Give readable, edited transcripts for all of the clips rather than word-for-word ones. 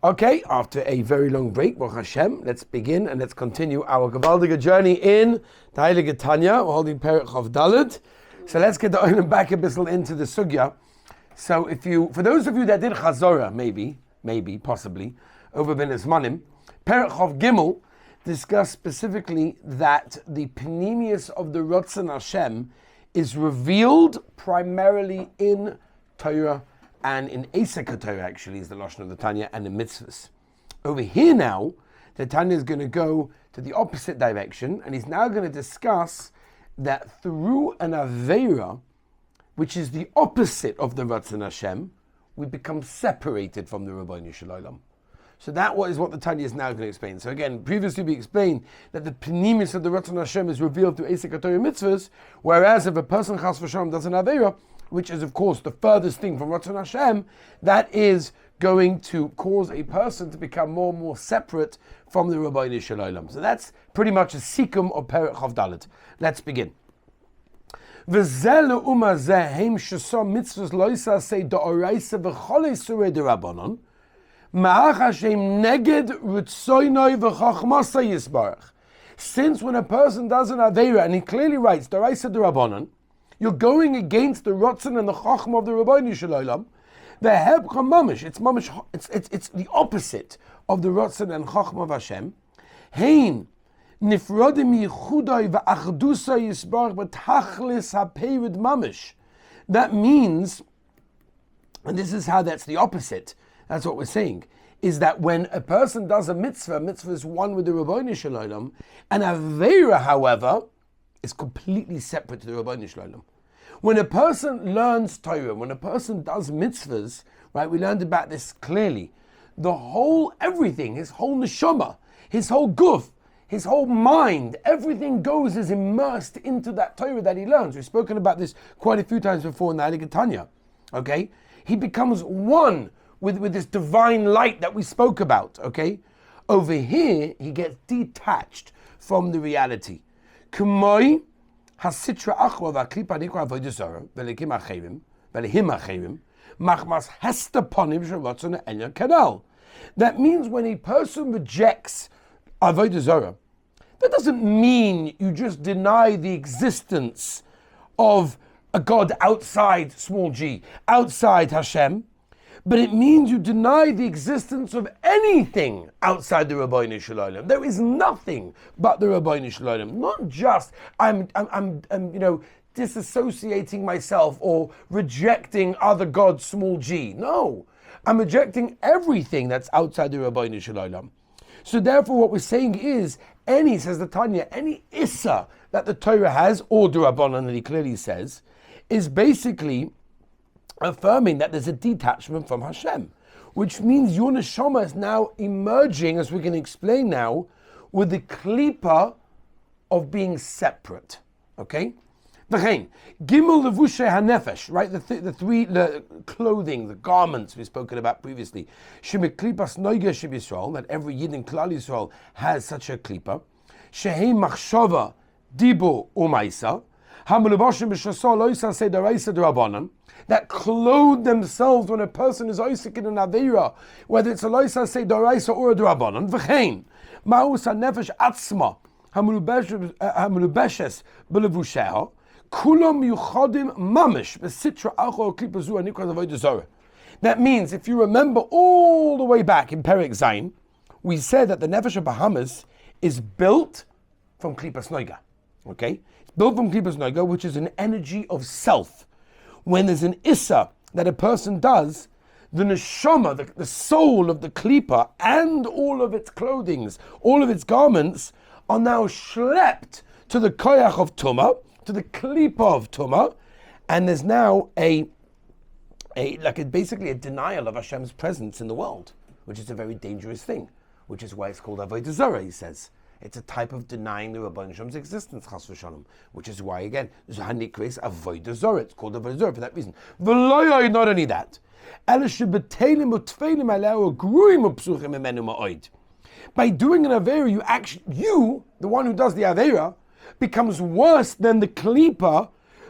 Okay, after a very long break, Baruch Hashem, let's begin and let's continue our gewaldige journey in the Heilige Tanya. We're holding Perek Chav Daled. So let's get the oilam back a bit into the sugya. So for those of you that did Chazorah, maybe, possibly, over Ben Ismanim, Perek Chav Gimel discussed specifically that the panemius of the Ratzon Hashem is revealed primarily in Torah and in Esek Torah, actually, is the Lashon of the Tanya, and in mitzvahs. Over here now, the Tanya is going to go to the opposite direction, and he's now going to discuss that through an Aveira, which is the opposite of the Ratzon Hashem, we become separated from the Rabbeinu Shalom. So that is what the Tanya is now going to explain. So again, previously we explained that the panemius of the Ratzon Hashem is revealed through Esek Torah mitzvahs, whereas if a person Chas v'Shalom does an Aveira, which is of course the furthest thing from Ratzon Hashem, that is going to cause a person to become more and more separate from the Rabbeinu Shalom. So that's pretty much a sikkum of Perek Chav Daled. Let's begin. V'zeh le'uma zeh heim shesam mitzvahs loisa say da'oraisa v'cholei surei d'Rabbanon ma'ach Hashem neged ritzoynoi v'chachmasa yisbarach. Since when a person does an Aveira, and he clearly writes da'oraisa d'Rabbanon, you're going against the Ratzon and the Chachma of the Rabbeinu Shalom. The Hebcha Mamish, it's the opposite of the Ratzon and Chachma of Hashem. Hein nifrodim yichudai va'achdusa yisbarach b'tachlis ha'peirid mamish. That means, and this is how that's the opposite. That's what we're saying. Is that when a person does a mitzvah is one with the Rabbeinu Shalom, and Aveira, however, is completely separate to the Rabbeinu Shalom. When a person learns Torah, when a person does mitzvahs, right, we learned about this clearly. The whole everything, his whole neshama, his whole guf, his whole mind, everything is immersed into that Torah that he learns. We've spoken about this quite a few times before in the Heilige Tanya. Okay? He becomes one with this divine light that we spoke about. Okay? Over here, he gets detached from the reality. K'moi hasitra achwa v'aklipa nikra avodah zarah v'lekim acherim v'lehim acherim machmas hesta ponim sheratzon enya kanal. That means when a person rejects avodah zarah, that doesn't mean you just deny the existence of a God outside small g, outside Hashem, but it means you deny the existence of anything outside the Rabbeinu Shalom. There is nothing but the Rabbeinu Shalom. Not just I'm disassociating myself or rejecting other gods, small g. No, I'm rejecting everything that's outside the Rabbeinu Shalom. So therefore, what we're saying is says the Tanya, any issa that the Torah has, or the Rabbanan that he clearly says, is basically affirming that there's a detachment from Hashem, which means your neshama is now emerging, as we can explain now, with the klipa of being separate. Okay? V'chein, gimel levushay hanefesh, right? The clothing, the garments we've spoken about previously. Shemeklipas noiga shebisrael, that every yid in Klal Yisrael has such a klipa. Shehei machshava dibu umaisa. Hamulubashim b'shasol loisa say daraisa d'Rabbanan, that clothe themselves when a person is oisik in an aveira, whether it's a loisa say daraisa or a d'Rabbanan. V'chein ma'us hanefesh atzma hamulubeshes b'levusheha kulam yuchadim mamish b'sitra acho klipa zu anikras avodah zarah. That means, if you remember all the way back in Perek Zayin, we said that the nefesh of Bahamas is built from klipas noiga. Okay? It's built from klipas noiga, which is an energy of self. When there's an issa that a person does, the neshama, the soul of the klipa, and all of its clothings, all of its garments, are now schlepped to the koyach of tumah, to the klipa of tumah, and there's now basically a denial of Hashem's presence in the world, which is a very dangerous thing, which is why it's called avodah zarah, he says. It's a type of denying the Rabbeinu Shem's existence, chas v'shalom, which is why, again, hanikres avodah zarah. It's called avodah zarah for that reason. V'loy, not only that, by doing an avera, you, the one who does the avera, becomes worse than the klipa,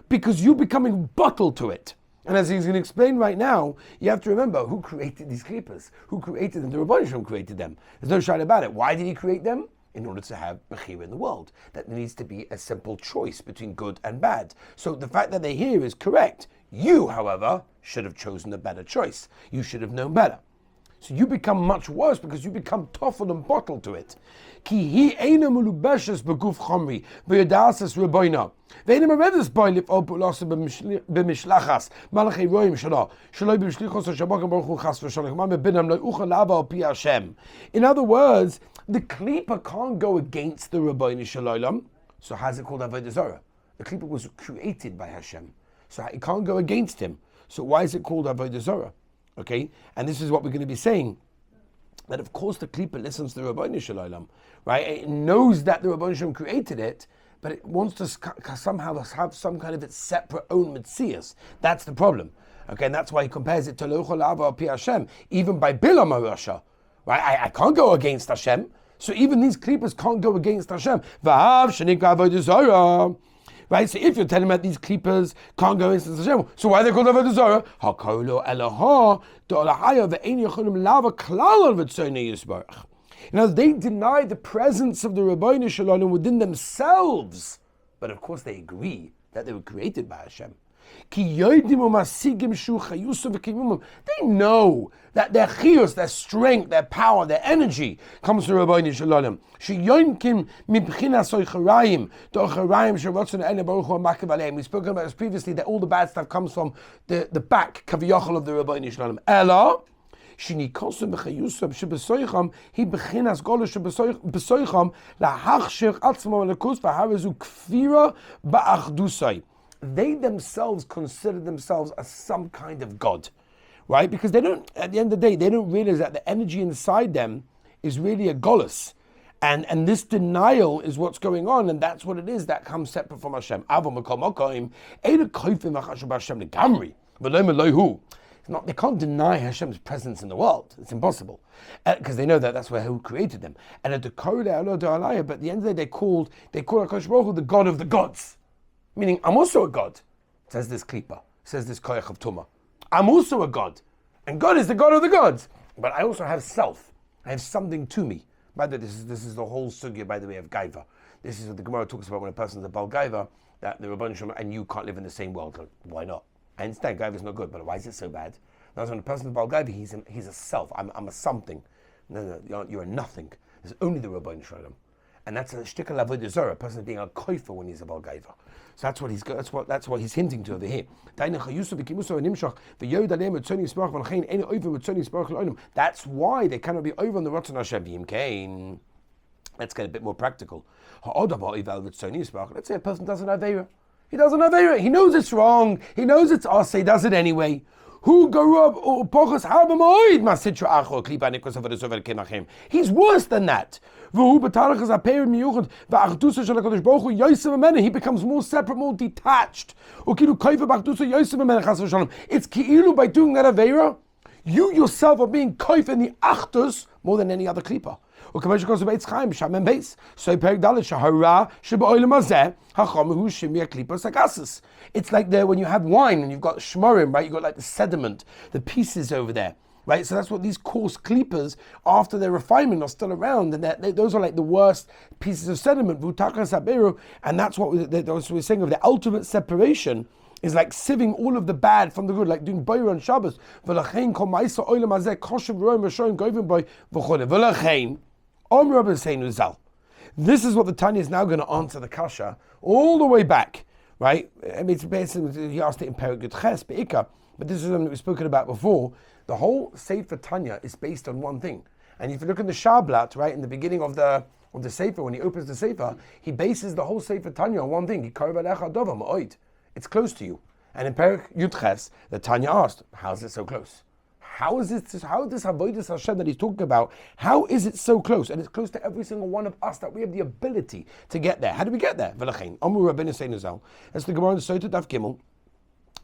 because you becoming bottled to it. And as he's going to explain right now, you have to remember who created these klippos. Who created them? The Rebbeinu Shalom created them. There's no shayla about it. Why did he create them? In order to have mechira in the world. That there needs to be a simple choice between good and bad. So the fact that they're here is correct. You, however, should have chosen a better choice. You should have known better. So you become much worse because you become tougher and bottled to it. Ki hi eina mulubeshes beguf chomri v'yadasas reboina. Ve'eina meredes boilif o pulasa b'mishlachas malachei roim shalo shaloi b'mishlichos ha-shabak baruch hu chas v'shalach ma mebinam lo ucha lava al pi Hashem. In other words, the klipa can't go against the Rebbeinu Shalom. So how's it called Avodah Zarah? The klipa was created by Hashem. So it can't go against him. So why is it called Avodah Zarah? Okay, and this is what we're going to be saying. That of course the klipa listens to the Rebbeinu Shalom, right? It knows that the Rebbeinu Shalom created it, but it wants to somehow have some kind of its separate own mitzias. That's the problem. Okay, and that's why he compares it to Lochol Ava Pi Hashem, even by Bilam HaRasha. Right? I can't go against Hashem. So even these klipas can't go against Hashem. V'hav shenikra avodah zarah. Right? So if you're telling me that these klipas can't go against Hashem, so why are they called avodah zarah? Hakolo Eloha do'olahaya ve'ein yocholim lava klal al v'tzonei yisbarach. In other words, they deny the presence of the Rebbeinu Shalom within themselves. But of course they agree that they were created by Hashem. They know that their chiyus, their strength, their power, their energy comes from Rebbeinu Shalom. We've spoken about this previously, that all the bad stuff comes from the back, kaviyachol of the Rebbeinu Shalom. Ella, he bechinas golish besoicham lahachshir atzmo lekus v'harazu kfira ba'achdusai. They themselves consider themselves as some kind of God, right? Because they don't, at the end of the day, they don't realize that the energy inside them is really a golus. And this denial is what's going on, and that's what it is that comes separate from Hashem. They can't deny Hashem's presence in the world. It's impossible. Because they know that that's who created them. And at the but at the end of the day, they call HaKadosh Baruch Hu the God of the gods. Meaning, I'm also a God, says this klipa, says this koyach of Tumah. I'm also a God. And God is the God of the gods. But I also have self. I have something to me. By the way, this is the whole sugya, by the way, of Gaiva. This is what the Gemara talks about when a person's a Baal Gaiva, that the Rebbeinu Shalom and you can't live in the same world. Like, why not? I understand Gaiva is not good, but why is it so bad? Now, when a person's a Baal Gaiva, he's a self. I'm a something. No, you're a nothing. There's only the Rebbeinu Shalom. And that's a shtikal avodah zarah. A person is being a koifer when he's a Baal Gaiva. So that's what he's hinting to over here. That's why they cannot be over on the Ratzon Hashem. Let's get a bit more practical. Let's say a person doesn't have Aveira. He doesn't have Aveira. He knows it's wrong. He knows it's us. He does it anyway. Who go up or pochas harbamoid masitra acho klipa nikos of the sover kenachem. He's worse than that. He becomes more separate, more detached. It's ki'ilu by doing that aveira. You yourself are being koif in the achdus more than any other klipa. It's like there when you have wine and you've got shmorim, right? You've got like the sediment, the pieces over there, right? So that's what these coarse klipas, after their refinement, are still around, and those are like the worst pieces of sediment. And that's what we're saying of the ultimate separation. Is like sieving all of the bad from the good, like doing Boyer on Shabbos. This is what the Tanya is now going to answer the kasha all the way back, right? I mean, it's basically, he asked it in Perek Yud Ches Be'ika, but this is something that we've spoken about before. The whole Sefer Tanya is based on one thing. And if you look in the Shablat, right, in the beginning of the Sefer, when he opens the Sefer, he bases the whole Sefer Tanya on one thing. It's close to you. And in Perek Yud Ches, the Tanya asked, how is it so close? How is this Avodas Hashem that he's talking about, how is it so close? And it's close to every single one of us that we have the ability to get there. How do we get there? As the Gemara in the Sotah Daf Gimel,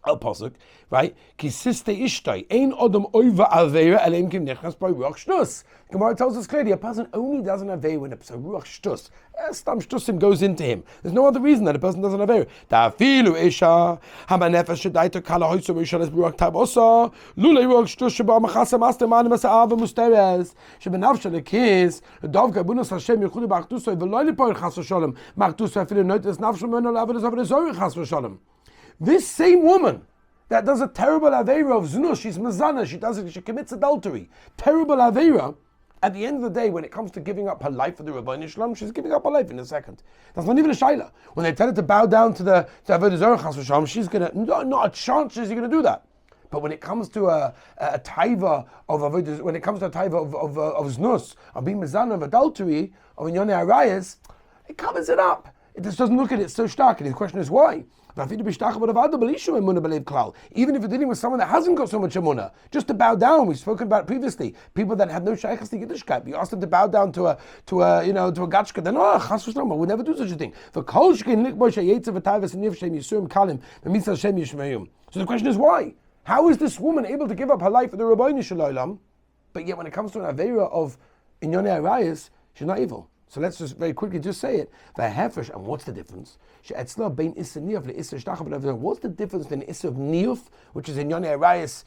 Al pasuk, right? Ki siste ishtai ein odom oiva avera elem kim nechnas by ruach shtus. Gemara tells us clearly a person only does an avera when a ruach shtus. Stam shtusim goes into him. There's no other reason that a person does an avera. Da filu isha hamanefesh shedaita kala hoyso mishanes ruach tabosa lule ruach shtus sheba machasa master man masaava musteres shebenavsha lekis dovka bunus Hashem yichud bachtuso veloy lepoil chas v'sholem machtuso afilu noites nafshel meno lavadas avades zoy chas v'sholem. This same woman that does a terrible aveira of znus, she's mazana, she commits adultery, terrible aveira. At the end of the day, when it comes to giving up her life for the Rebbeinu Shalom, she's giving up her life in a second. That's not even a shaila. When they tell her to bow down to the Avodah Zarah Chas v'Shalom, she's gonna not a chance she's gonna do that. But when it comes to a taiva of avodah, when it comes to a taiva of znus, of being mazana of adultery, of inyonei arayas, it covers it up. It just doesn't look at it so stark. And the question is why? Even if you're dealing with someone that hasn't got so much emunah, just to bow down. We've spoken about it previously. People that have no shaykhs to Yiddishkeit. You ask them to bow down to a gachka. Then chas v'shlom, I would never do such a thing. For kol shkein likbo sheyetzav v'tayvas and yivshem yisurim kalim v'mitzal shem yishmeim. So the question is why? How is this woman able to give up her life for the Rebbeinu Shalom, but yet when it comes to an aveira of inyonei arayos, she's not evil? So let's just very quickly just say it. V'hefesh, and what's the difference? What's the difference between issa of niyuf, which is in yonei arayis,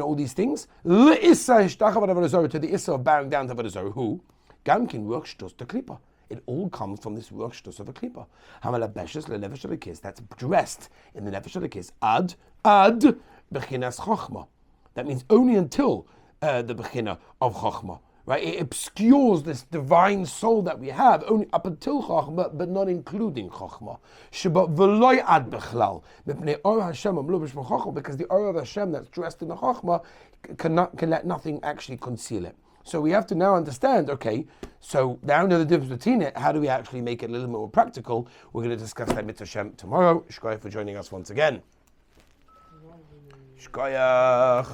all these things, l'issa hishtachah to the issa of bowing down to avodah zarah. Who? Gamkin ruach shtus to klipa. It all comes from this ruach shtus of a klipa. Hamalabeshes le'nefesh alekis. That's dressed in the nefesh alekis. Ad bechinas chochma. That means only until the bechina of chochma. Right, it obscures this divine soul that we have only up until Chochmah, but not including Chochmah. Shabbat v'loy ad bechlal, mipnei or Hashem amluvish b'Chochmah, because the or of Hashem that's dressed in the Chochmah can let nothing actually conceal it. So we have to now understand. Okay, so now know the difference between it. How do we actually make it a little more practical? We're going to discuss that mitzvah Hashem tomorrow. Shkoyach for joining us once again. Shkoyach.